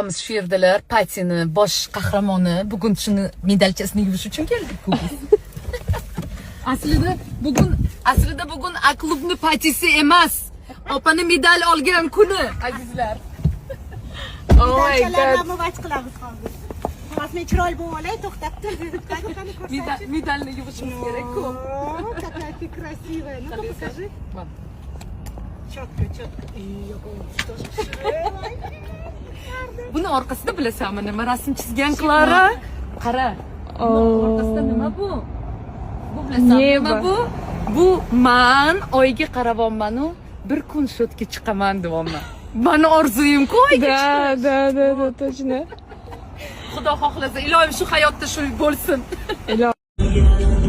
Shu yerdalar Patini bosh qahramoni bugun shuni medalchasini yuvish uchun keldik-ku biz. Aslida bugun klubni patisi emas. Opani medal olgan kuni, azizlar. Oh my god. Vaj qilamiz hozir. Rasmiy chiroyli bo'lib olay, to'xtab tur dedik. Medalni yuvishimiz kerak-ku. Какая красивая. Ну, покажи. Четко. Buni orqasida bilasanmi nima rasm chizgan Klara? Qara. Orqasida nima bu? Bu bilasanmi nima bu? Bu men oyga qaravomman-u, bir kun shotga chiqaman deyapman. Mani orzuyim-ku oyga chiqish. Да, точно. Xudo xohlasa, ilohim shu hayotda shu bo'lsin. Ilohim.